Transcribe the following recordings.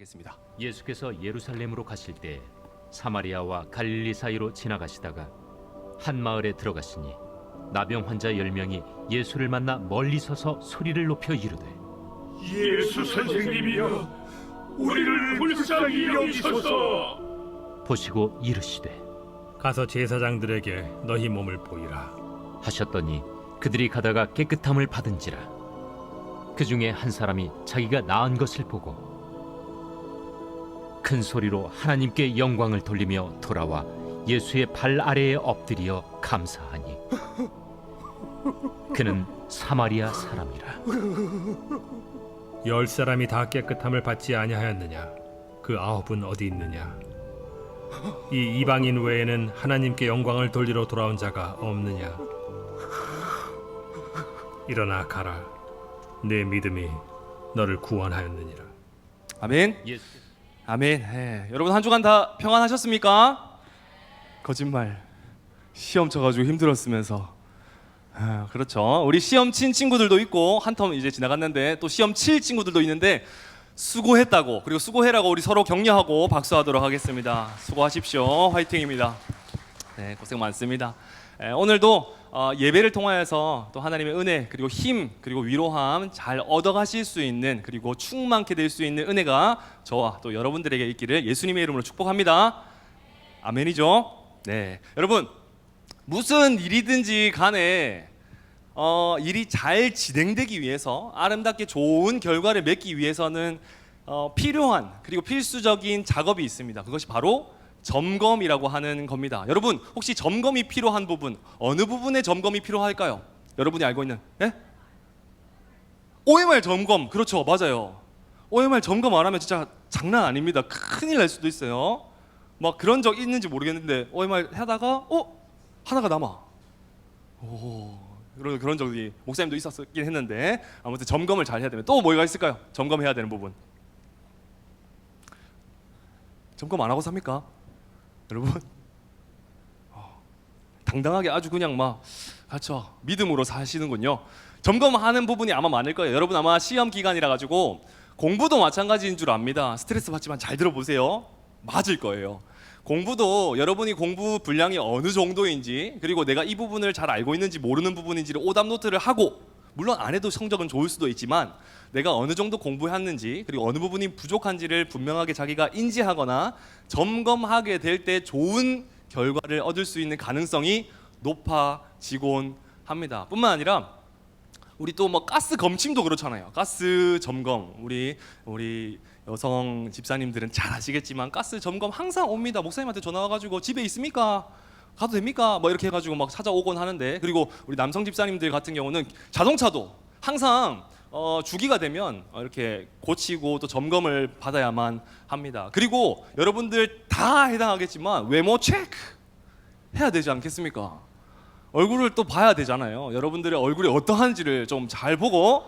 하겠습니다. 예수께서 예루살렘으로 가실 때 사마리아와 갈릴리 사이로 지나가시다가 한 마을에 들어가시니 나병 환자 10명이 예수를 만나 멀리 서서 소리를 높여 이르되 예수 선생님이여, 우리를 불쌍히 여기소서. 보시고 이르시되 가서 제사장들에게 너희 몸을 보이라. 하셨더니 그들이 가다가 깨끗함을 받은지라. 그 중에 한 사람이 자기가 나은 것을 보고 큰 소리로 하나님께 영광을 돌리며 돌아와 예수의 발 아래에 엎드려 감사하니 그는 사마리아 사람이라. 10사람이 다 깨끗함을 받지 아니하였느냐? 그 9은 어디 있느냐? 이 이방인 외에는 하나님께 영광을 돌리러 돌아온 자가 없느냐? 일어나 가라. 내 믿음이 너를 구원하였느니라. 아멘. 예수 아멘. 여러분 한 주간 다 평안하셨습니까? 거짓말. 시험 쳐가지고 힘들었으면서. 그렇죠. 우리 시험 친 친구들도 있고 한 텀 이제 지나갔는데 또 시험 칠 친구들도 있는데 수고했다고, 그리고 수고해라고 우리 서로 격려하고 박수하도록 하겠습니다. 수고하십시오. 화이팅입니다. 네, 고생 많습니다. 오늘도 예배를 통하여서 또 하나님의 은혜, 그리고 힘, 그리고 위로함 잘 얻어가실 수 있는, 그리고 충만케 될 수 있는 은혜가 저와 또 여러분들에게 있기를 예수님의 이름으로 축복합니다. 아멘이죠? 네, 여러분 무슨 일이든지 간에 일이 잘 진행되기 위해서, 아름답게 좋은 결과를 맺기 위해서는 필요한, 그리고 필수적인 작업이 있습니다. 그것이 바로 점검이라고 하는 겁니다. 여러분 혹시 점검이 필요한 부분, 어느 부분에 점검이 필요할까요? 여러분이 알고 있는, 예? OMR 점검. 그렇죠, 맞아요. OMR 점검 안 하면 진짜 장난 아닙니다. 큰일 날 수도 있어요. 막 그런 적 있는지 모르겠는데 OMR 하다가 하나가 남아. 그런 적이 목사님도 있었긴 했는데, 아무튼 점검을 잘 해야 되면 또 뭐가 있을까요? 점검해야 되는 부분. 점검 안 하고 삽니까? 여러분 당당하게 아주 그냥 막 그렇죠, 믿음으로 사시는군요. 점검하는 부분이 아마 많을 거예요. 여러분 아마 시험 기간이라 가지고 공부도 마찬가지인 줄 압니다. 스트레스 받지만 잘 들어보세요. 맞을 거예요. 공부도 여러분이 공부 분량이 어느 정도인지, 그리고 내가 이 부분을 잘 알고 있는지 모르는 부분인지를 오답 노트를 하고, 물론 안 해도 성적은 좋을 수도 있지만 내가 어느 정도 공부했는지, 그리고 어느 부분이 부족한지를 분명하게 자기가 인지하거나 점검하게 될 때 좋은 결과를 얻을 수 있는 가능성이 높아지곤 합니다. 뿐만 아니라 우리 또 뭐 가스 검침도 그렇잖아요. 가스 점검, 우리 여성 집사님들은 잘 아시겠지만 가스 점검 항상 옵니다. 목사님한테 전화 와가지고 집에 있습니까? 가도 됩니까? 뭐 이렇게 해가지고 막 찾아오곤 하는데, 그리고 우리 남성 집사님들 같은 경우는 자동차도 항상 주기가 되면 이렇게 고치고 또 점검을 받아야만 합니다. 그리고 여러분들 다 해당하겠지만 외모 체크 해야 되지 않겠습니까? 얼굴을 또 봐야 되잖아요. 여러분들의 얼굴이 어떠한지를 좀 잘 보고,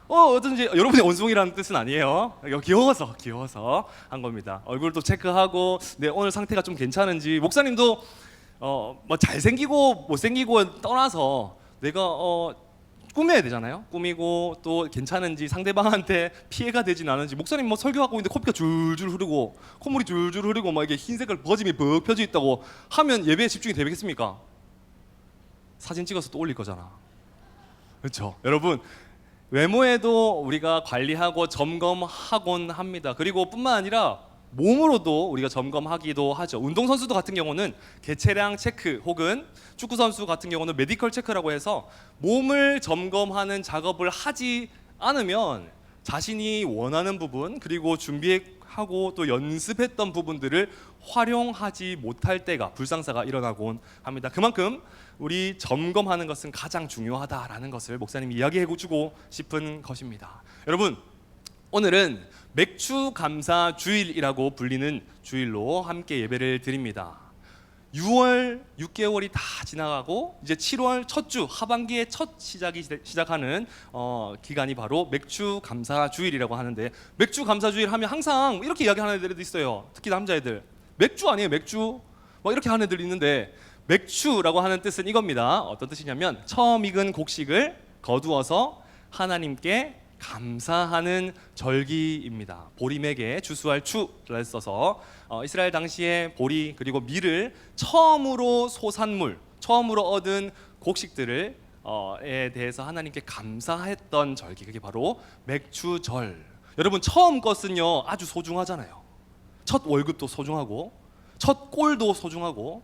어떤지, 여러분의 원숭이라는 뜻은 아니에요. 귀여워서 한 겁니다. 얼굴도 체크하고 내 오늘 상태가 좀 괜찮은지, 목사님도 뭐 잘생기고 못생기고 떠나서 내가 꾸며야 되잖아요. 꾸미고 또 괜찮은지, 상대방한테 피해가 되진 않은지. 목사님 뭐 설교하고 있는데 코피가 줄줄 흐르고 콧물이 줄줄 흐르고 막 이게 흰색깔 버짐이 벅 펴져 있다고 하면 예배에 집중이 되겠습니까? 사진 찍어서 또 올릴 거잖아. 그렇죠? 여러분 외모에도 우리가 관리하고 점검하곤 합니다. 그리고 뿐만 아니라 몸으로도 우리가 점검하기도 하죠. 운동선수도 같은 경우는 개체량 체크, 혹은 축구선수 같은 경우는 메디컬 체크라고 해서 몸을 점검하는 작업을 하지 않으면 자신이 원하는 부분, 그리고 준비하고 또 연습했던 부분들을 활용하지 못할 때가, 불상사가 일어나곤 합니다. 그만큼 우리 점검하는 것은 가장 중요하다라는 것을 목사님이 이야기해주고 싶은 것입니다. 여러분 오늘은 맥주 감사 주일이라고 불리는 주일로 함께 예배를 드립니다. 6월 6개월이 다 지나가고 이제 7월 첫 주, 하반기의 첫 시작하는 기간이 바로 맥주 감사 주일이라고 하는데, 맥주 감사 주일 하면 항상 이렇게 이야기하는 애들도 있어요. 특히 남자애들, 맥주 아니에요 맥주? 뭐 이렇게 하는 애들이 있는데, 맥주라고 하는 뜻은 이겁니다. 어떤 뜻이냐면 처음 익은 곡식을 거두어서 하나님께 감사하는 절기입니다. 보림에게 주수할 추를 써서 이스라엘 당시에 보리 그리고 밀을 처음으로 소산물, 처음으로 얻은 곡식들을 에 대해서 하나님께 감사했던 절기, 그게 바로 맥주절. 여러분, 처음 것은요 아주 소중하잖아요. 첫 월급도 소중하고, 첫 꼴도 소중하고,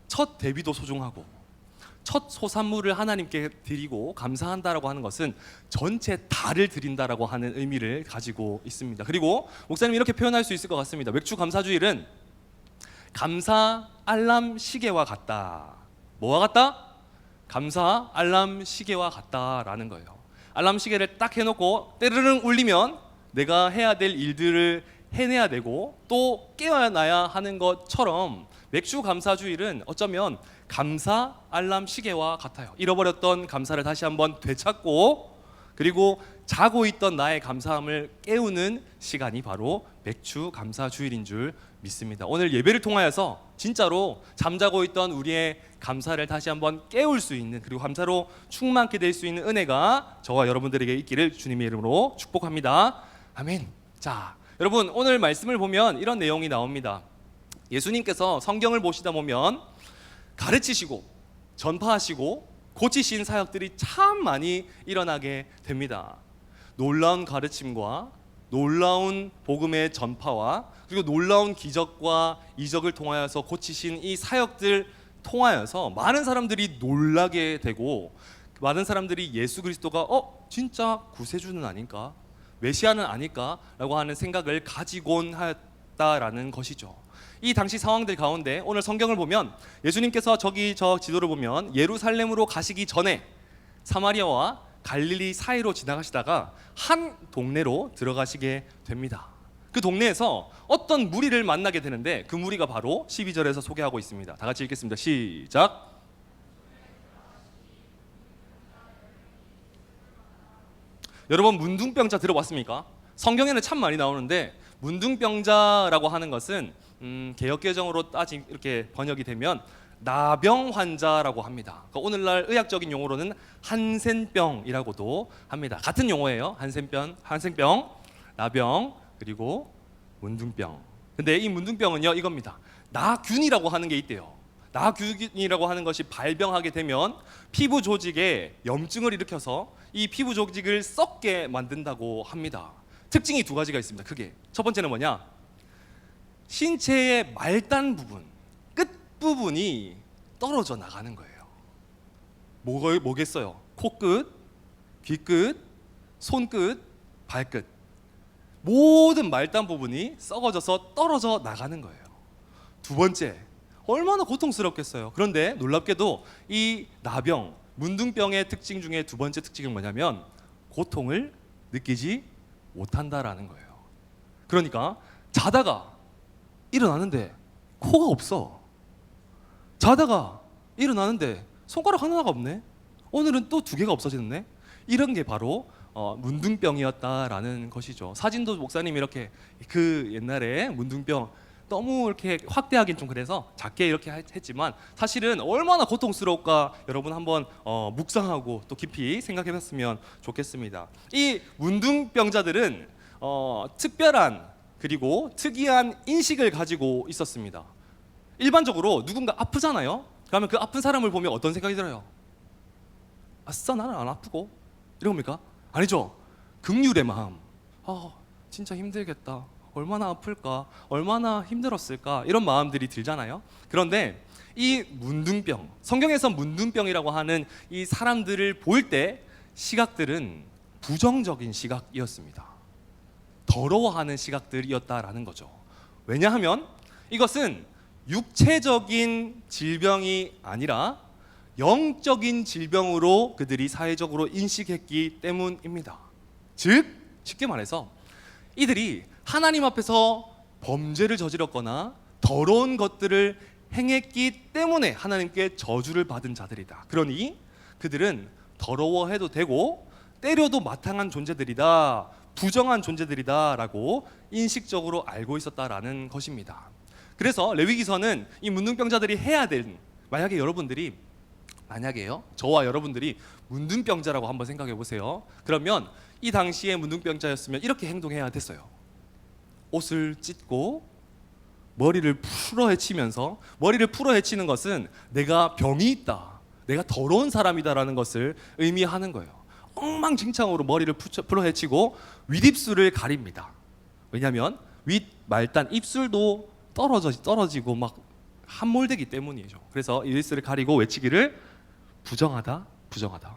첫 데뷔도 소중하고, 첫 소산물을 하나님께 드리고 감사한다라고 하는 것은 전체 다를 드린다라고 하는 의미를 가지고 있습니다. 그리고 목사님 이렇게 표현할 수 있을 것 같습니다. 맥주 감사주일은 감사 알람 시계와 같다. 뭐와 같다? 감사 알람 시계와 같다라는 거예요. 알람 시계를 딱 해놓고 때르릉 울리면 내가 해야 될 일들을 해내야 되고 또 깨어나야 하는 것처럼 맥주 감사주일은 어쩌면 감사 알람 시계와 같아요. 잃어버렸던 감사를 다시 한번 되찾고, 그리고 자고 있던 나의 감사함을 깨우는 시간이 바로 맥주 감사주일인 줄 믿습니다. 오늘 예배를 통하여서 진짜로 잠자고 있던 우리의 감사를 다시 한번 깨울 수 있는, 그리고 감사로 충만케 될 수 있는 은혜가 저와 여러분들에게 있기를 주님의 이름으로 축복합니다. 아멘. 자, 여러분, 오늘 말씀을 보면 이런 내용이 나옵니다. 예수님께서 성경을 보시다 보면 가르치시고 전파하시고 고치신 사역들이 참 많이 일어나게 됩니다. 놀라운 가르침과 놀라운 복음의 전파와 그리고 놀라운 기적과 이적을 통하여서 고치신 이 사역들 통하여서 많은 사람들이 놀라게 되고, 많은 사람들이 예수 그리스도가 진짜 구세주는 아닐까, 메시아는 아닐까라고 하는 생각을 가지곤 하였다라는 것이죠. 이 당시 상황들 가운데 오늘 성경을 보면 예수님께서 저기 저 지도를 보면 예루살렘으로 가시기 전에 사마리아와 갈릴리 사이로 지나가시다가 한 동네로 들어가시게 됩니다. 그 동네에서 어떤 무리를 만나게 되는데 그 무리가 바로 12절에서 소개하고 있습니다. 다 같이 읽겠습니다. 시작. 여러분, 문둥병자 들어봤습니까? 성경에는 참 많이 나오는데 문둥병자라고 하는 것은 개역개정으로 따지 이렇게 번역이 되면 나병 환자라고 합니다. 그러니까 오늘날 의학적인 용어로는 한센병이라고도 합니다. 같은 용어예요. 한센병, 나병, 그리고 문둥병. 근데 이 문둥병은요 이겁니다. 나균이라고 하는 게 있대요. 나균이라고 하는 것이 발병하게 되면 피부 조직에 염증을 일으켜서 이 피부 조직을 썩게 만든다고 합니다. 특징이 두 가지가 있습니다. 크게. 첫 번째는 뭐냐? 신체의 말단 부분, 끝 부분이 떨어져 나가는 거예요. 뭐겠어요? 코끝, 귀끝, 손끝, 발끝. 모든 말단 부분이 썩어져서 떨어져 나가는 거예요. 두 번째, 얼마나 고통스럽겠어요. 그런데 놀랍게도 이 나병, 문둥병의 특징 중에 두 번째 특징은 뭐냐면 고통을 느끼지 못한다라는 거예요. 그러니까 자다가 일어나는데 코가 없어. 자다가 일어나는데 손가락 하나가 없네. 오늘은 또 두 개가 없어지네. 이런 게 바로 문둥병이었다라는 것이죠. 사진도 목사님이 이렇게 그 옛날에 문둥병 너무 이렇게 확대하긴 좀 그래서 작게 이렇게 했지만 사실은 얼마나 고통스러울까 여러분 한번 묵상하고 또 깊이 생각해봤으면 좋겠습니다. 이 문둥병자들은 특별한 그리고 특이한 인식을 가지고 있었습니다. 일반적으로 누군가 아프잖아요. 그러면 그 아픈 사람을 보면 어떤 생각이 들어요? 아싸, 나는 안 아프고 이런 겁니까? 아니죠. 긍휼의 마음. 진짜 힘들겠다. 얼마나 아플까? 얼마나 힘들었을까? 이런 마음들이 들잖아요. 그런데 이 문둥병, 성경에서 문둥병이라고 하는 이 사람들을 볼 때 시각들은 부정적인 시각이었습니다. 더러워하는 시각들이었다라는 거죠. 왜냐하면 이것은 육체적인 질병이 아니라 영적인 질병으로 그들이 사회적으로 인식했기 때문입니다. 즉, 쉽게 말해서 이들이 하나님 앞에서 범죄를 저질렀거나 더러운 것들을 행했기 때문에 하나님께 저주를 받은 자들이다. 그러니 그들은 더러워해도 되고 때려도 마땅한 존재들이다, 부정한 존재들이다라고 인식적으로 알고 있었다라는 것입니다. 그래서 레위기서는 이 문둥병자들이 해야 될, 만약에 여러분들이 만약에요, 저와 여러분들이 문둥병자라고 한번 생각해 보세요. 그러면 이 당시에 문둥병자였으면 이렇게 행동해야 됐어요. 옷을 찢고 머리를 풀어 헤치면서, 머리를 풀어 헤치는 것은 내가 병이 있다, 내가 더러운 사람이다라는 것을 의미하는 거예요. 엉망진창으로 머리를 풀어 헤치고 윗입술을 가립니다. 왜냐하면 윗 말단 입술도 떨어지고 막 함몰되기 때문이죠. 그래서 윗입술을 가리고 외치기를 부정하다, 부정하다.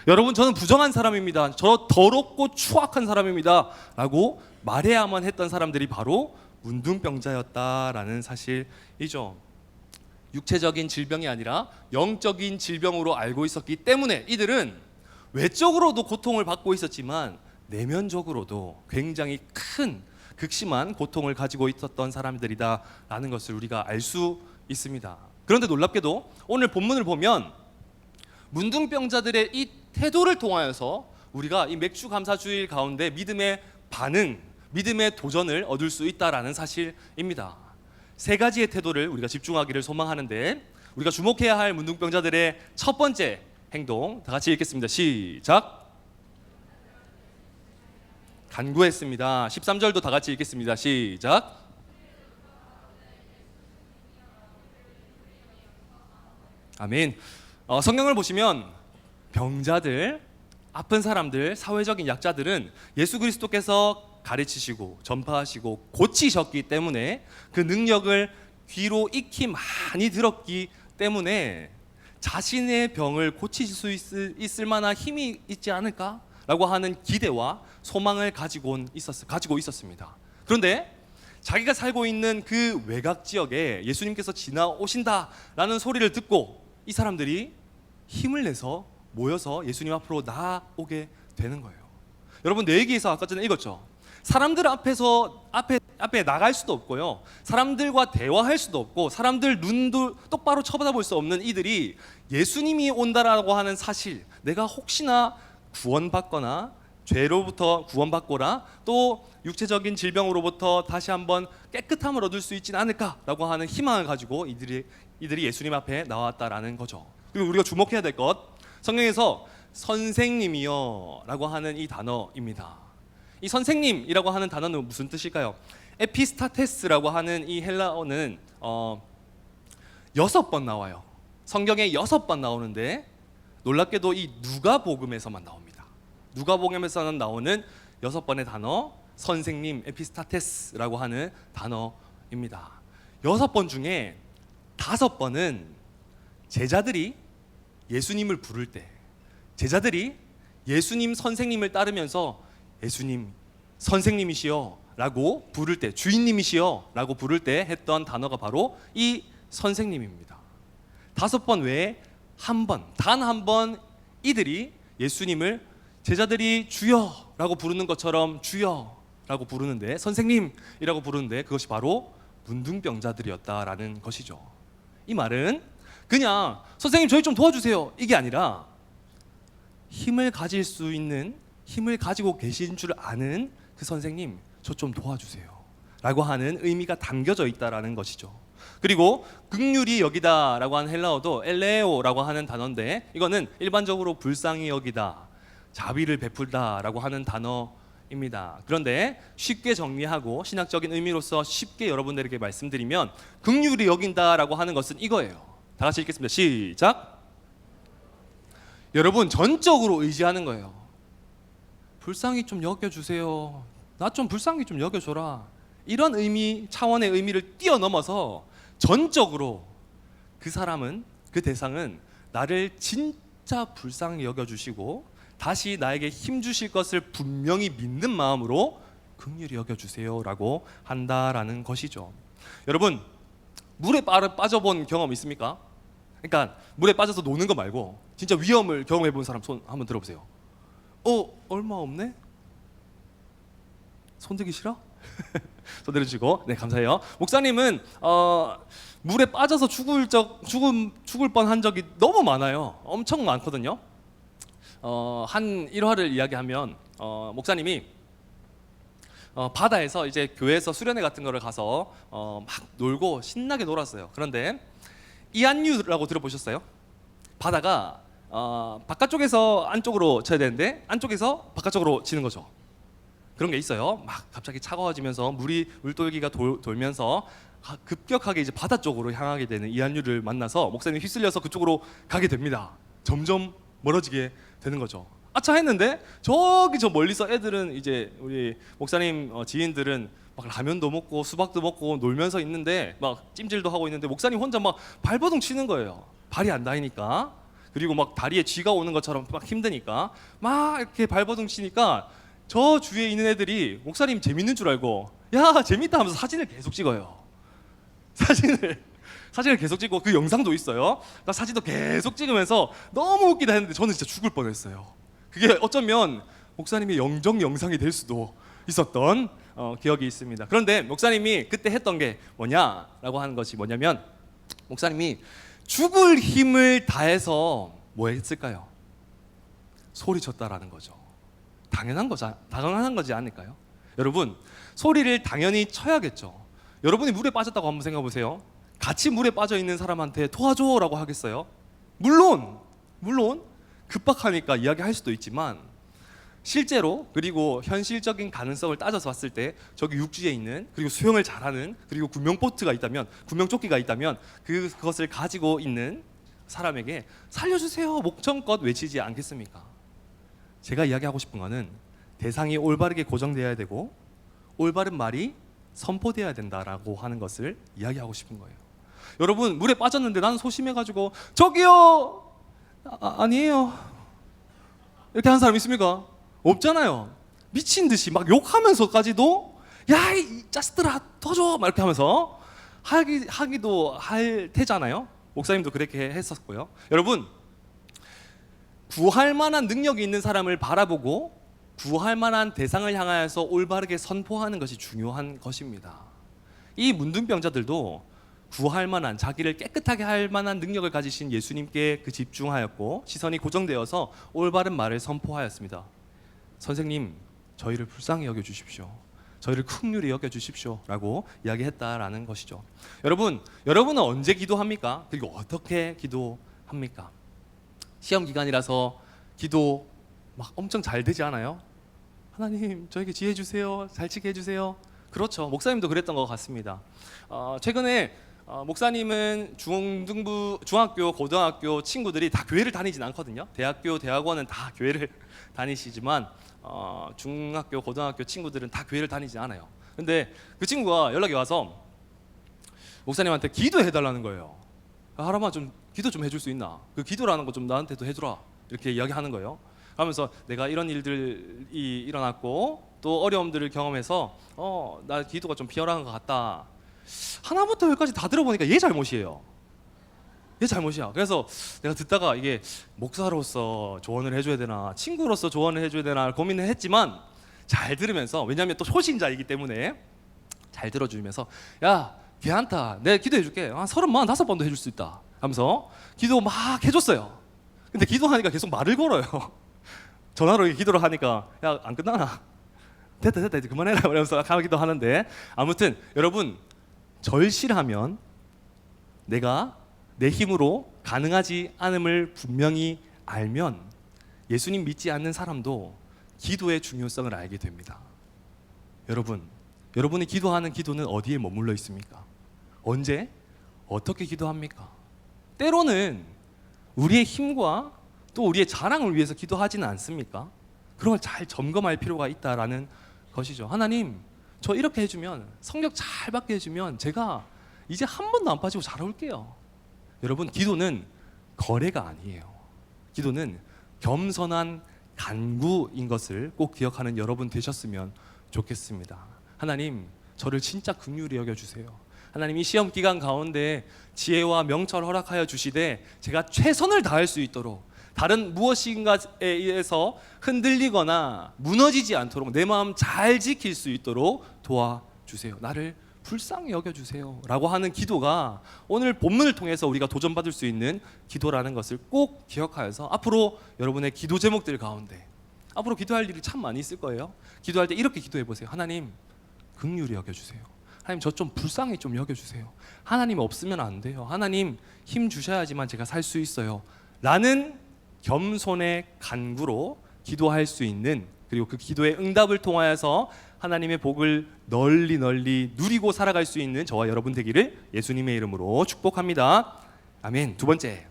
여러분, 저는 부정한 사람입니다, 저 더럽고 추악한 사람입니다 라고 말해야만 했던 사람들이 바로 문둥병자였다라는 사실이죠. 육체적인 질병이 아니라 영적인 질병으로 알고 있었기 때문에 이들은 외적으로도 고통을 받고 있었지만 내면적으로도 굉장히 큰 극심한 고통을 가지고 있었던 사람들이다라는 것을 우리가 알 수 있습니다. 그런데 놀랍게도 오늘 본문을 보면 문둥병자들의 이 태도를 통하여서 우리가 이 맥주 감사 주일 가운데 믿음의 반응, 믿음의 도전을 얻을 수 있다라는 사실입니다. 세 가지의 태도를 우리가 집중하기를 소망하는데, 우리가 주목해야 할 문둥병자들의 첫 번째 행동, 다 같이 읽겠습니다. 시작. 간구했습니다. 13절도 다 같이 읽겠습니다. 시작. 아멘. 성경을 보시면 병자들, 아픈 사람들, 사회적인 약자들은 예수 그리스도께서 가르치시고 전파하시고 고치셨기 때문에 그 능력을 귀로 익히 많이 들었기 때문에 자신의 병을 고치실 수 있을 만한 힘이 있지 않을까라고 하는 기대와 소망을 가지고 있었습니다. 그런데 자기가 살고 있는 그 외곽 지역에 예수님께서 지나오신다라는 소리를 듣고 이 사람들이 힘을 내서 모여서 예수님 앞으로 나아오게 되는 거예요. 여러분, 내 얘기에서 아까 전에 읽었죠. 사람들 앞에 나갈 수도 없고요, 사람들과 대화할 수도 없고, 사람들 눈도 똑바로 쳐다볼 수 없는 이들이 예수님이 온다라고 하는 사실, 내가 혹시나 구원받거나 죄로부터 구원받거나 또 육체적인 질병으로부터 다시 한번 깨끗함을 얻을 수 있지는 않을까라고 하는 희망을 가지고 이들이 예수님 앞에 나왔다라는 거죠. 그리고 우리가 주목해야 될 것, 성경에서 선생님이여 라고 하는 이 단어입니다. 이 선생님이라고 하는 단어는 무슨 뜻일까요? 에피스타테스라고 하는 이 헬라어는 6번 나와요. 성경에 6번 나오는데 놀랍게도 이 누가복음에서만 나옵니다. 누가복음에서는 나오는 6번의 단어, 선생님, 에피스타테스라고 하는 단어입니다. 6번 중에 5번은 제자들이 예수님을 부를 때, 제자들이 예수님 선생님을 따르면서 예수님 선생님이시여 라고 부를 때, 주인님이시여 라고 부를 때 했던 단어가 바로 이 선생님입니다. 5번 외에 단 한 번 이들이 예수님을 제자들이 주여 라고 부르는 것처럼 주여 라고 부르는데, 선생님이라고 부르는데 그것이 바로 문둥병자들이었다라는 것이죠. 이 말은 그냥 선생님 저희 좀 도와주세요 이게 아니라 힘을 가질 수 있는, 힘을 가지고 계신 줄 아는 그 선생님 저 좀 도와주세요 라고 하는 의미가 담겨져 있다라는 것이죠. 그리고 긍휼히 여기다 라고 하는 헬라어도 엘레오라고 하는 단어인데, 이거는 일반적으로 불쌍히 여기다, 자비를 베풀다 라고 하는 단어입니다. 그런데 쉽게 정리하고 신학적인 의미로서 쉽게 여러분들에게 말씀드리면 긍휼히 여긴다 라고 하는 것은 이거예요. 다 같이 읽겠습니다. 시작. 여러분, 전적으로 의지하는 거예요. 불쌍히 좀 여겨주세요, 나 좀 불쌍히 좀 여겨줘라, 이런 의미, 차원의 의미를 뛰어넘어서 전적으로 그 사람은, 그 대상은 나를 진짜 불쌍히 여겨주시고 다시 나에게 힘 주실 것을 분명히 믿는 마음으로 긍휼히 여겨주세요 라고 한다라는 것이죠. 여러분, 물에 빠져본 경험 있습니까? 그러니까 물에 빠져서 노는 거 말고 진짜 위험을 경험해 본 사람 손 한번 들어보세요. 얼마 없네? 손 들기 싫어? 손 들어주시고, 네, 감사해요. 목사님은 물에 빠져서 죽을 뻔한 적이 너무 많아요. 엄청 많거든요. 한 일화를 이야기하면 목사님이 바다에서 이제 교회에서 수련회 같은 거를 가서 막 놀고 신나게 놀았어요. 그런데 이안류라고 들어보셨어요? 바다가 바깥쪽에서 안쪽으로 쳐야 되는데 안쪽에서 바깥쪽으로 치는 거죠. 그런 게 있어요. 막 갑자기 차가워지면서 물돌기가 돌면서 급격하게 이제 바다 쪽으로 향하게 되는 이한류를 만나서 목사님이 휩쓸려서 그쪽으로 가게 됩니다. 점점 멀어지게 되는 거죠. 아차 했는데 저기 저 멀리서 애들은 이제 우리 목사님 지인들은 막 라면도 먹고 수박도 먹고 놀면서 있는데 막 찜질도 하고 있는데 목사님 혼자 막 발버둥 치는 거예요. 발이 안 닿으니까. 그리고 막 다리에 쥐가 오는 것처럼 막 힘드니까 막 이렇게 발버둥 치니까 저 주위에 있는 애들이 목사님 재밌는 줄 알고 야 재밌다 하면서 사진을 계속 찍어요. 사진을 계속 찍고 그 영상도 있어요. 나 사진도 계속 찍으면서 너무 웃기다 했는데 저는 진짜 죽을 뻔했어요. 그게 어쩌면 목사님의 영정 영상이 될 수도 있었던 기억이 있습니다. 그런데 목사님이 그때 했던 게 뭐냐라고 하는 것이 뭐냐면 목사님이 죽을 힘을 다해서 뭐 했을까요? 소리쳤다라는 거죠. 당연한 거지 않을까요? 여러분 소리를 당연히 쳐야겠죠. 여러분이 물에 빠졌다고 한번 생각해 보세요. 같이 물에 빠져 있는 사람한테 도와줘라고 하겠어요? 물론 급박하니까 이야기할 수도 있지만 실제로 그리고 현실적인 가능성을 따져서 봤을 때 저기 육지에 있는 그리고 수영을 잘하는 그리고 구명보트가 있다면 구명조끼가 있다면 그것을 가지고 있는 사람에게 살려주세요 목청껏 외치지 않겠습니까? 제가 이야기하고 싶은 거는 대상이 올바르게 고정되어야 되고 올바른 말이 선포되어야 된다라고 하는 것을 이야기하고 싶은 거예요. 여러분 물에 빠졌는데 나는 소심해가지고 저기요 아니에요 이렇게 하는 사람 있습니까? 없잖아요. 미친 듯이 막 욕하면서까지도 야 이 짜스들아 도와줘 막 이렇게 하면서 하기도 할 테잖아요. 목사님도 그렇게 했었고요. 여러분 구할 만한 능력이 있는 사람을 바라보고 구할 만한 대상을 향하여서 올바르게 선포하는 것이 중요한 것입니다. 이 문둥병자들도 구할 만한 자기를 깨끗하게 할 만한 능력을 가지신 예수님께 집중하였고 시선이 고정되어서 올바른 말을 선포하였습니다. 선생님, 저희를 불쌍히 여겨 주십시오. 저희를 긍휼히 여겨 주십시오라고 이야기했다라는 것이죠. 여러분은 언제 기도합니까? 그리고 어떻게 기도합니까? 시험 기간이라서 기도 막 엄청 잘 되지 않아요? 하나님 저에게 지혜 주세요. 잘 치게 해주세요. 그렇죠. 목사님도 그랬던 것 같습니다. 최근에 목사님은 중학교, 고등학교 친구들이 다 교회를 다니진 않거든요. 대학교, 대학원은 다 교회를 다니시지만 중학교, 고등학교 친구들은 다 교회를 다니지 않아요. 근데 그 친구가 연락이 와서 목사님한테 기도해달라는 거예요. 하람아 좀 기도 좀 해줄 수 있나? 그 기도라는 거 좀 나한테도 해주라. 이렇게 이야기하는 거예요. 하면서 내가 이런 일들이 일어났고 또 어려움들을 경험해서 나 기도가 좀 비열한 것 같다. 하나부터 열까지 다 들어보니까 얘 잘못이에요. 얘 잘못이야. 그래서 내가 듣다가 이게 목사로서 조언을 해줘야 되나 친구로서 조언을 해줘야 되나 고민을 했지만 잘 들으면서 왜냐하면 또 초신자이기 때문에 잘 들어주면서 야 괜찮다. 내가 기도해줄게. 한 35번도 해줄 수 있다 하면서 기도 막 해줬어요. 근데 기도하니까 계속 말을 걸어요. 전화로 기도를 하니까 야 안 끝나나? 됐다 이제 그만해라 이러면서 하기도 하는데 아무튼 여러분 절실하면 내가 내 힘으로 가능하지 않음을 분명히 알면 예수님 믿지 않는 사람도 기도의 중요성을 알게 됩니다. 여러분이 기도하는 기도는 어디에 머물러 있습니까? 언제? 어떻게 기도합니까? 때로는 우리의 힘과 또 우리의 자랑을 위해서 기도하지는 않습니까? 그런 걸 잘 점검할 필요가 있다라는 것이죠. 하나님 저 이렇게 해주면 성격 잘 받게 해주면 제가 이제 한 번도 안 빠지고 잘 올게요. 여러분 기도는 거래가 아니에요. 기도는 겸손한 간구인 것을 꼭 기억하는 여러분 되셨으면 좋겠습니다. 하나님 저를 진짜 긍휼히 여겨주세요. 하나님 이 시험 기간 가운데 지혜와 명철 허락하여 주시되 제가 최선을 다할 수 있도록 다른 무엇인가에 의해서 흔들리거나 무너지지 않도록 내 마음 잘 지킬 수 있도록 도와주세요. 나를 불쌍히 여겨주세요 라고 하는 기도가 오늘 본문을 통해서 우리가 도전받을 수 있는 기도라는 것을 꼭 기억하여서 앞으로 여러분의 기도 제목들 가운데 앞으로 기도할 일이 참 많이 있을 거예요. 기도할 때 이렇게 기도해 보세요. 하나님 긍휼히 여겨주세요. 하나님 저 좀 불쌍히 좀 여겨주세요. 하나님 없으면 안 돼요. 하나님 힘 주셔야지만 제가 살 수 있어요 라는 겸손의 간구로 기도할 수 있는, 그리고 그 기도의 응답을 통하여서 하나님의 복을 널리 누리고 살아갈 수 있는 저와 여러분 되기를 예수님의 이름으로 축복합니다. 아멘. 두 번째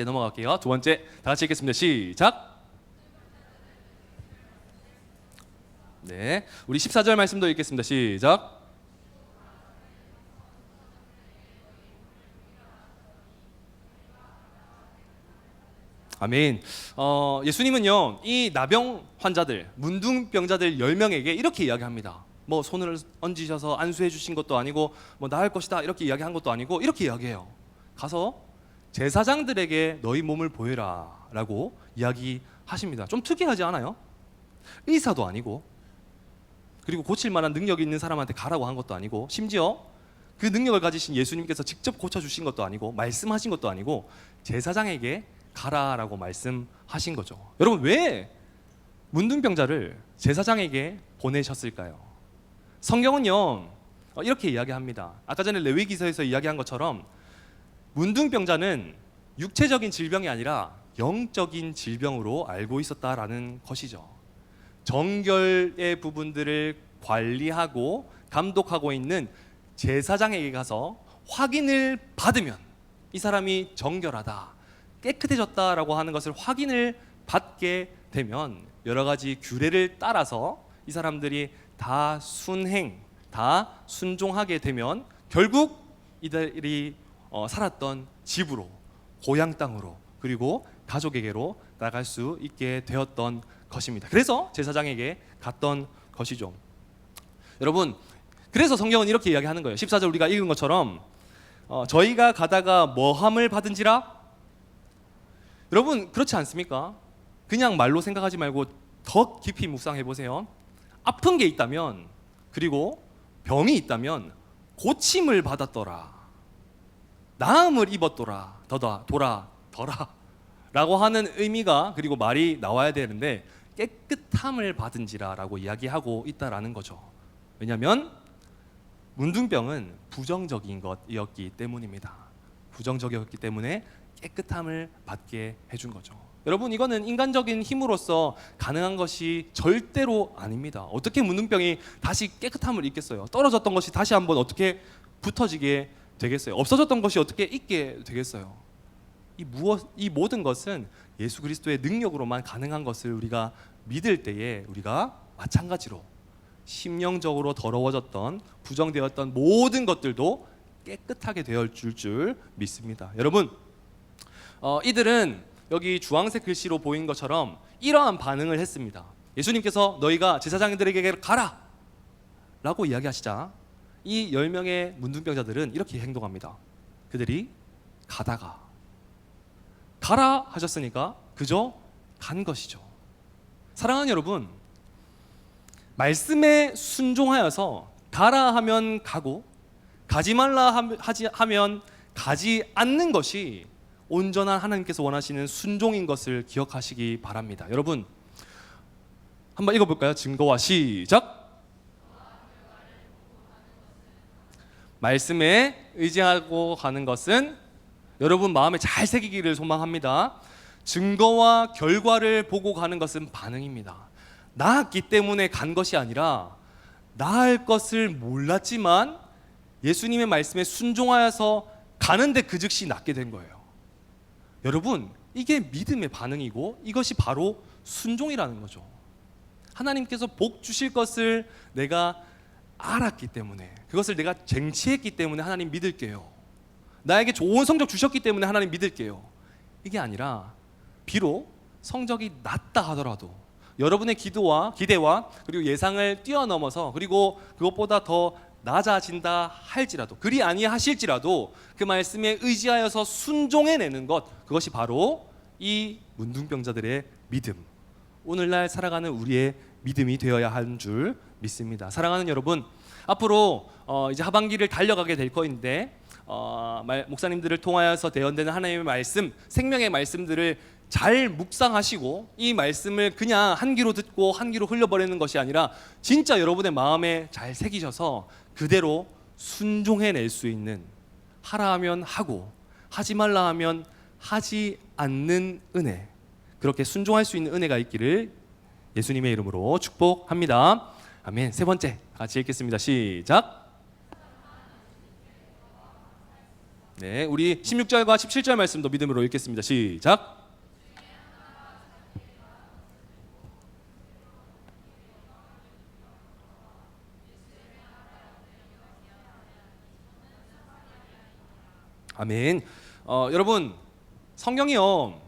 넘어갈게요. 두 번째 다 같이 읽겠습니다. 시작. 네, 우리 14절 말씀도 읽겠습니다. 시작. 아멘. 예수님은요, 이 나병 환자들, 문둥병자들 10명에게 이렇게 이야기합니다. 뭐 손을 얹으셔서 안수해 주신 것도 아니고 뭐 나을 것이다 이렇게 이야기한 것도 아니고 이렇게 이야기해요. 가서 제사장들에게 너희 몸을 보여라 라고 이야기하십니다. 좀 특이하지 않아요? 의사도 아니고, 그리고 고칠 만한 능력이 있는 사람한테 가라고 한 것도 아니고, 심지어 그 능력을 가지신 예수님께서 직접 고쳐주신 것도 아니고 말씀하신 것도 아니고 제사장에게 가라라고 말씀하신 거죠. 여러분, 왜 문둥병자를 제사장에게 보내셨을까요? 성경은요 이렇게 이야기합니다. 아까 전에 레위기서에서 이야기한 것처럼 문둥병자는 육체적인 질병이 아니라 영적인 질병으로 알고 있었다라는 것이죠. 정결의 부분들을 관리하고 감독하고 있는 제사장에게 가서 확인을 받으면 이 사람이 정결하다, 깨끗해졌다라고 하는 것을 확인을 받게 되면 여러 가지 규례를 따라서 이 사람들이 다 순행, 다 순종하게 되면 결국 이들이 살았던 집으로, 고향 땅으로, 그리고 가족에게로 나갈 수 있게 되었던 것입니다. 그래서 제사장에게 갔던 것이죠. 여러분, 그래서 성경은 이렇게 이야기하는 거예요. 14절 우리가 읽은 것처럼 저희가 가다가 뭐함을 받은지라. 여러분, 그렇지 않습니까? 그냥 말로 생각하지 말고 더 깊이 묵상해 보세요. 아픈 게 있다면, 그리고 병이 있다면 고침을 받았더라, 나음을 입었더라, 더라 라고 하는 의미가, 그리고 말이 나와야 되는데 깨끗함을 받은지라 라고 이야기하고 있다라는 거죠. 왜냐하면 문둥병은 부정적인 것이었기 때문입니다. 부정적이었기 때문에 깨끗함을 받게 해준 거죠. 여러분, 이거는 인간적인 힘으로서 가능한 것이 절대로 아닙니다. 어떻게 문둥병이 다시 깨끗함을 입겠어요? 떨어졌던 것이 다시 한번 어떻게 붙어지게 되겠어요? 없어졌던 것이 어떻게 있게 되겠어요? 이 모든 것은 예수 그리스도의 능력으로만 가능한 것을 우리가 믿을 때에 우리가 마찬가지로 심령적으로 더러워졌던, 부정되었던 모든 것들도 깨끗하게 되어 줄 믿습니다. 여러분, 이들은 여기 주황색 글씨로 보인 것처럼 이러한 반응을 했습니다. 예수님께서 너희가 제사장들에게 가라 라고 이야기하시자 이 10명의 문둥병자들은 이렇게 행동합니다. 그들이 가다가, 가라 하셨으니까 그저 간 것이죠. 사랑하는 여러분, 말씀에 순종하여서 가라 하면 가고 가지 말라 하면 가지 않는 것이 온전한 하나님께서 원하시는 순종인 것을 기억하시기 바랍니다. 여러분, 한번 읽어볼까요? 증거와 시작. 말씀에 의지하고 가는 것은 여러분 마음에 잘 새기기를 소망합니다. 증거와 결과를 보고 가는 것은 반응입니다. 나았기 때문에 간 것이 아니라 나을 것을 몰랐지만 예수님의 말씀에 순종하여서 가는데 그 즉시 낫게 된 거예요. 여러분, 이게 믿음의 반응이고 이것이 바로 순종이라는 거죠. 하나님께서 복 주실 것을 내가 알았기 때문에, 그것을 내가 쟁취했기 때문에 하나님 믿을게요. 나에게 좋은 성적 주셨기 때문에 하나님 믿을게요. 이게 아니라 비록 성적이 낮다 하더라도 여러분의 기대와 그리고 예상을 뛰어넘어서, 그리고 그것보다 더 낮아진다 할지라도, 그리 아니하실지라도 그 말씀에 의지하여서 순종해내는 것, 그것이 바로 이 문둥병자들의 믿음, 오늘날 살아가는 우리의 믿음이 되어야 하는 줄 믿습니다. 사랑하는 여러분, 앞으로 이제 하반기를 달려가게 될 거인데 목사님들을 통하여서 대언되는 하나님의 말씀, 생명의 말씀들을 잘 묵상하시고 이 말씀을 그냥 한 귀로 듣고 한 귀로 흘려버리는 것이 아니라 진짜 여러분의 마음에 잘 새기셔서 그대로 순종해낼 수 있는, 하라 하면 하고 하지 말라 하면 하지 않는 은혜, 그렇게 순종할 수 있는 은혜가 있기를 예수님의 이름으로 축복합니다. 아멘. 세 번째 같이 읽겠습니다. 시작. 네, 우리 16절과 17절 말씀도 믿음으로 읽겠습니다. 시작. 아멘. 여러분, 성경이요,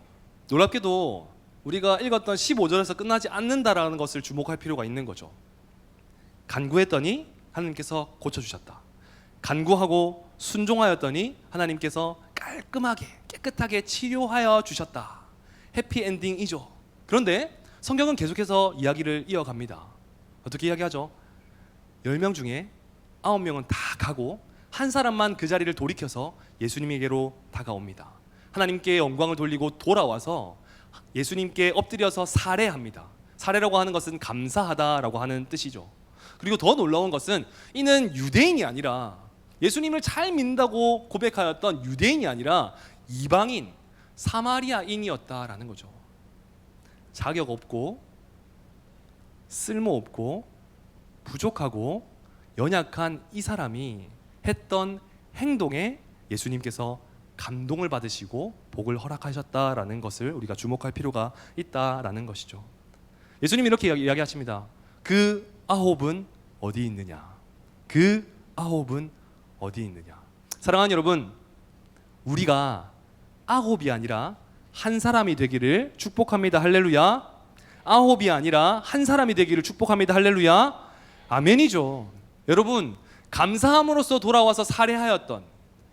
놀랍게도 우리가 읽었던 15절에서 끝나지 않는다라는 것을 주목할 필요가 있는 거죠. 간구했더니 하나님께서 고쳐주셨다. 간구하고 순종하였더니 하나님께서 깔끔하게 깨끗하게 치료하여 주셨다. 해피엔딩이죠. 그런데 성경은 계속해서 이야기를 이어갑니다. 어떻게 이야기하죠? 10명 중에 9명은 다 가고 한 사람만 그 자리를 돌이켜서 예수님에게로 다가옵니다. 하나님께 영광을 돌리고 돌아와서 예수님께 엎드려서 사례합니다. 사례라고 하는 것은 감사하다라고 하는 뜻이죠. 그리고 더 놀라운 것은 이는 유대인이 아니라, 예수님을 잘 믿는다고 고백하였던 유대인이 아니라 이방인 사마리아인이었다라는 거죠. 자격 없고 쓸모 없고 부족하고 연약한 이 사람이 했던 행동에 예수님께서 감동을 받으시고 복을 허락하셨다라는 것을 우리가 주목할 필요가 있다라는 것이죠. 예수님이 이렇게 이야기하십니다. 그 9은 어디 있느냐? 그 9은 어디 있느냐? 사랑하는 여러분, 우리가 9이 아니라 한 사람이 되기를 축복합니다. 할렐루야. 9이 아니라 한 사람이 되기를 축복합니다. 할렐루야. 아멘이죠. 여러분, 감사함으로써 돌아와서 살해하였던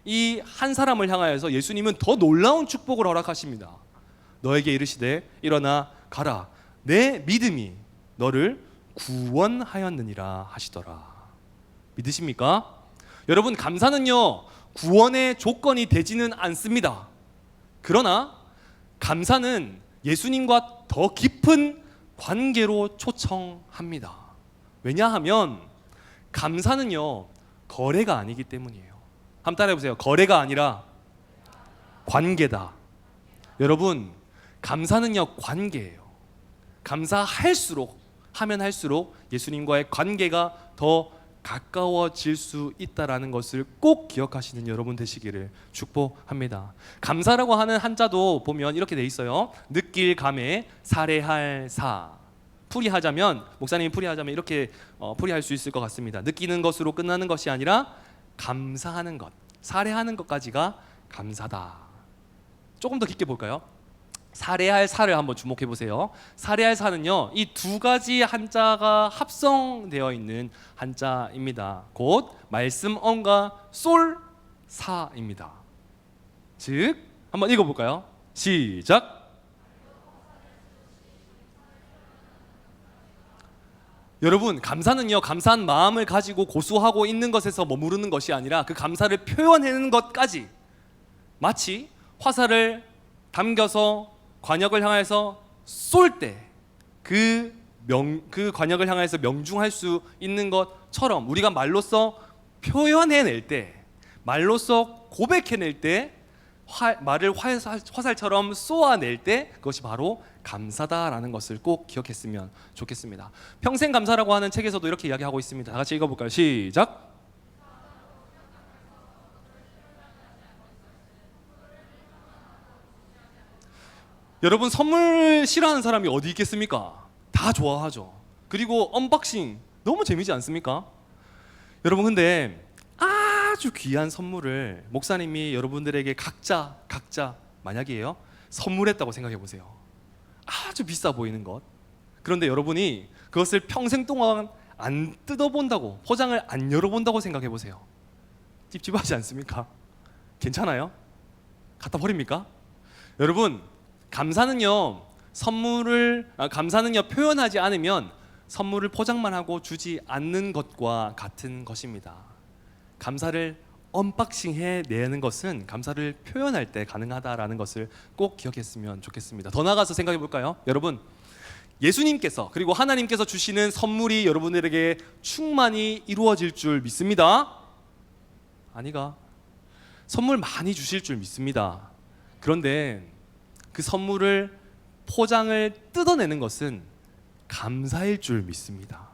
이 한 사람을 향하여서 예수님은 더 놀라운 축복을 허락하십니다. 너에게 이르시되 일어나 가라, 내 믿음이 너를 구원하였느니라 하시더라. 믿으십니까? 여러분, 감사는요 구원의 조건이 되지는 않습니다. 그러나 감사는 예수님과 더 깊은 관계로 초청합니다. 왜냐하면 감사는요 거래가 아니기 때문이에요. 한번 따라해 보세요. 거래가 아니라 관계다. 여러분, 감사는요 관계예요. 감사할수록, 하면 할수록 예수님과의 관계가 더 가까워질 수 있다라는 것을 꼭 기억하시는 여러분 되시기를 축복합니다. 감사라고 하는 한자도 보면 이렇게 돼 있어요. 느낄 감에 살해할 사. 풀이하자면, 목사님이 풀이하자면 이렇게 풀이할 수 있을 것 같습니다. 느끼는 것으로 끝나는 것이 아니라 감사하는 것, 살해하는 것까지가 감사다. 조금 더 깊게 볼까요? 살해할 사를 한번 주목해 보세요. 살해할 사는요 이 두 가지 한자가 합성되어 있는 한자입니다. 곧 말씀엄과 쏠사입니다. 즉 한번 읽어볼까요? 시작. 여러분, 감사는요 감사한 마음을 가지고 고수하고 있는 것에서 머무르는 것이 아니라 그 감사를 표현하는 것까지, 마치 화살을 담겨서 관역을 향해서 쏠 때 그 관역을 향해서 명중할 수 있는 것처럼 우리가 말로써 표현해낼 때, 말로써 고백해낼 때, 말을 화살처럼 쏘아낼 때 그것이 바로 감사다라는 것을 꼭 기억했으면 좋겠습니다. 평생 감사라고 하는 책에서도 이렇게 이야기하고 있습니다. 다 같이 읽어볼까요? 시작. 여러분, 선물 싫어하는 사람이 어디 있겠습니까? 다 좋아하죠. 그리고 언박싱 너무 재미지 않습니까? 여러분, 근데 아주 귀한 선물을 목사님이 여러분들에게 각자 만약이에요 선물했다고 생각해 보세요. 아주 비싸 보이는 것. 그런데 여러분이 그것을 평생 동안 안 뜯어본다고, 포장을 안 열어본다고 생각해 보세요. 찝찝하지 않습니까? 괜찮아요? 갖다 버립니까? 여러분, 감사는요 표현하지 않으면 선물을 포장만 하고 주지 않는 것과 같은 것입니다. 감사를 언박싱해 내는 것은 감사를 표현할 때 가능하다라는 것을 꼭 기억했으면 좋겠습니다. 더 나아가서 생각해 볼까요? 여러분, 예수님께서 그리고 하나님께서 주시는 선물이 여러분들에게 충만히 이루어질 줄 믿습니다. 아니가 선물 많이 주실 줄 믿습니다. 그런데 그 선물을 포장을 뜯어내는 것은 감사일 줄 믿습니다.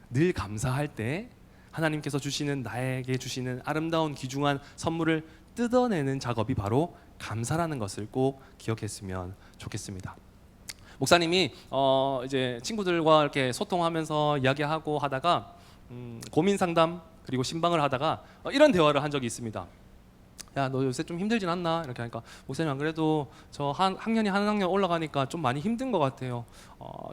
늘 감사할 때 하나님께서 주시는, 나에게 주시는 아름다운 귀중한 선물을 뜯어내는 작업이 바로 감사라는 것을 꼭 기억했으면 좋겠습니다. 목사님이 이제 친구들과 이렇게 소통하면서 이야기하고 하다가 고민 상담 그리고 신방을 하다가 이런 대화를 한 적이 있습니다. 야, 너 요새 좀 힘들진 않나? 이렇게 하니까 목사님, 안 그래도 저 학년이 한 학년 올라가니까 좀 많이 힘든 것 같아요.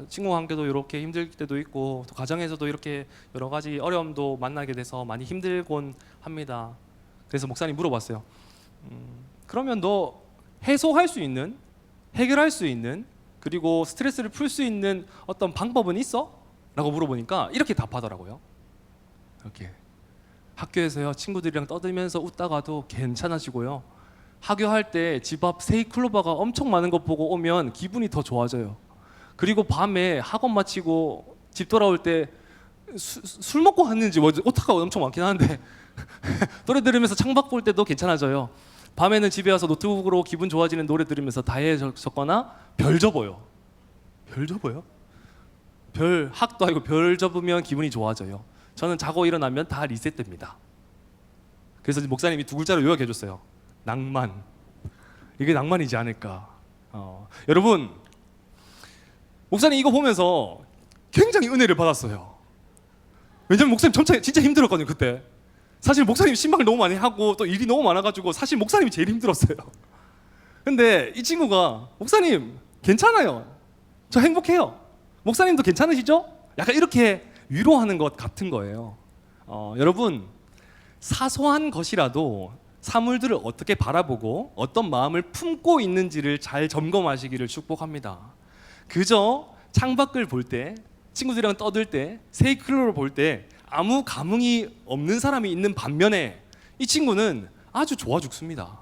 친구와 함께도 이렇게 힘들 때도 있고 또 가정에서도 이렇게 여러 가지 어려움도 만나게 돼서 많이 힘들곤 합니다. 그래서 목사님 물어봤어요. 그러면 너 해소할 수 있는, 해결할 수 있는, 그리고 스트레스를 풀 수 있는 어떤 방법은 있어? 라고 물어보니까 이렇게 답하더라고요. 이렇게 학교에서요, 친구들이랑 떠들면서 웃다가도 괜찮아지고요. 하교할 때 집 앞 세이클로바가 엄청 많은 것 보고 오면 기분이 더 좋아져요. 그리고 밤에 학원 마치고 집 돌아올 때 술 먹고 왔는지 오타가 엄청 많긴 하는데 노래 들으면서 창밖 볼 때도 괜찮아져요. 밤에는 집에 와서 노트북으로 기분 좋아지는 노래 들으면서 다이어리 적거나 별 접어요. 별 접어요? 별, 학도 아니고 별 접으면 기분이 좋아져요. 저는 자고 일어나면 다 리셋됩니다. 그래서 목사님이 두 글자로 요약해 줬어요. 낭만. 이게 낭만이지 않을까. 여러분, 목사님 이거 보면서 굉장히 은혜를 받았어요. 왜냐면 목사님 진짜 힘들었거든요, 그때. 사실 목사님 신방을 너무 많이 하고 또 일이 너무 많아가지고 사실 목사님이 제일 힘들었어요. 근데 이 친구가 목사님 괜찮아요. 저 행복해요. 목사님도 괜찮으시죠? 약간 이렇게 위로하는 것 같은 거예요. 여러분, 사소한 것이라도 사물들을 어떻게 바라보고 어떤 마음을 품고 있는지를 잘 점검하시기를 축복합니다. 그저 창밖을 볼 때, 친구들이랑 떠들 때, 세이클로를 볼 때 아무 감흥이 없는 사람이 있는 반면에 이 친구는 아주 좋아 죽습니다.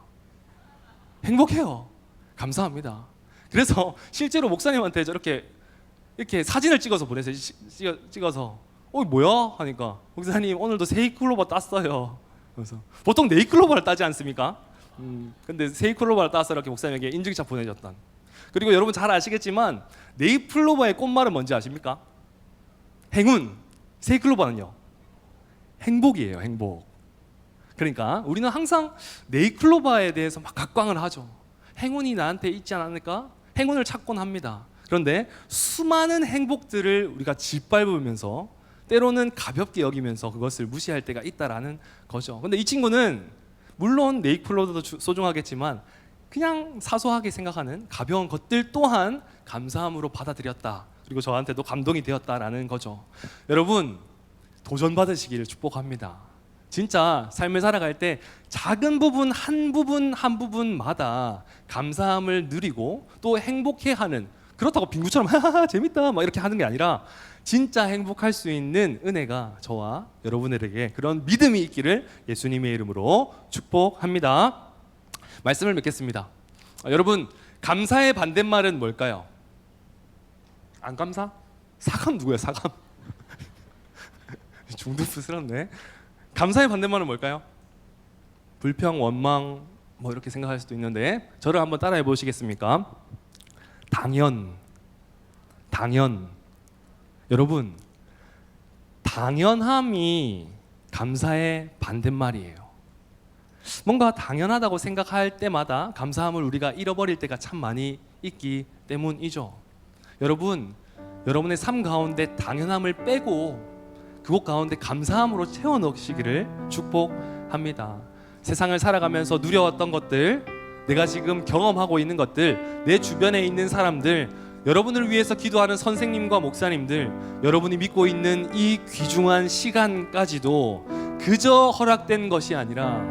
행복해요. 감사합니다. 그래서 실제로 목사님한테 저렇게 이렇게 사진을 찍어서 보내세요. 찍어서 뭐야? 하니까 목사님 오늘도 세이클로바 땄어요. 그래서 보통 네이클로바를 따지 않습니까? 근데 세이클로바를 따서 이렇게 목사님에게 인증샷 보내줬던. 그리고 여러분 잘 아시겠지만 네이클로바의 꽃말은 뭔지 아십니까? 행운. 세이클로바는요, 행복이에요. 행복. 그러니까 우리는 항상 네이클로바에 대해서 막 각광을 하죠. 행운이 나한테 있지 않을까? 행운을 찾곤 합니다. 그런데 수많은 행복들을 우리가 짓밟으면서 때로는 가볍게 여기면서 그것을 무시할 때가 있다라는 거죠. 근데 이 친구는 물론 네이클로바도 소중하겠지만 그냥 사소하게 생각하는 가벼운 것들 또한 감사함으로 받아들였다. 그리고 저한테도 감동이 되었다라는 거죠. 여러분, 도전 받으시기를 축복합니다. 진짜 삶을 살아갈 때 작은 부분 한 부분마다 감사함을 누리고 또 행복해하는, 그렇다고 빙구처럼 하하하 재밌다 막 이렇게 하는 게 아니라 진짜 행복할 수 있는 은혜가 저와 여러분들에게 그런 믿음이 있기를 예수님의 이름으로 축복합니다. 말씀을 맺겠습니다. 여러분, 감사의 반대말은 뭘까요? 안 감사? 사감 누구야? 사감. 중두부스럽네. 감사의 반대말은 뭘까요? 불평, 원망 뭐 이렇게 생각할 수도 있는데 저를 한번 따라해 보시겠습니까? 당연. 여러분, 당연함이 감사의 반대말이에요. 뭔가 당연하다고 생각할 때마다 감사함을 우리가 잃어버릴 때가 참 많이 있기 때문이죠. 여러분, 여러분의 삶 가운데 당연함을 빼고 그곳 가운데 감사함으로 채워 넣으시기를 축복합니다. 세상을 살아가면서 누려왔던 것들, 내가 지금 경험하고 있는 것들, 내 주변에 있는 사람들, 여러분을 위해서 기도하는 선생님과 목사님들, 여러분이 믿고 있는 이 귀중한 시간까지도 그저 허락된 것이 아니라,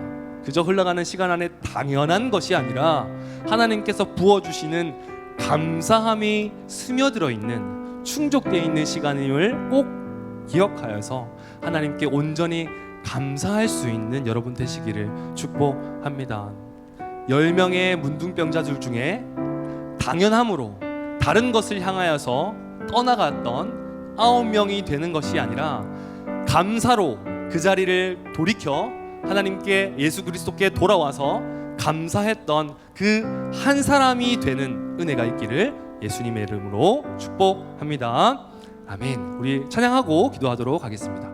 그저 흘러가는 시간 안에 당연한 것이 아니라 하나님께서 부어주시는 감사함이 스며들어 있는, 충족되어 있는 시간임을 꼭 기억하여서 하나님께 온전히 감사할 수 있는 여러분 되시기를 축복합니다. 10명의 문둥병자들 중에 당연함으로 다른 것을 향하여서 떠나갔던 9명이 되는 것이 아니라 감사로 그 자리를 돌이켜 하나님께, 예수 그리스도께 돌아와서 감사했던 그 한 사람이 되는 은혜가 있기를 예수님의 이름으로 축복합니다. 아멘. 우리 찬양하고 기도하도록 하겠습니다.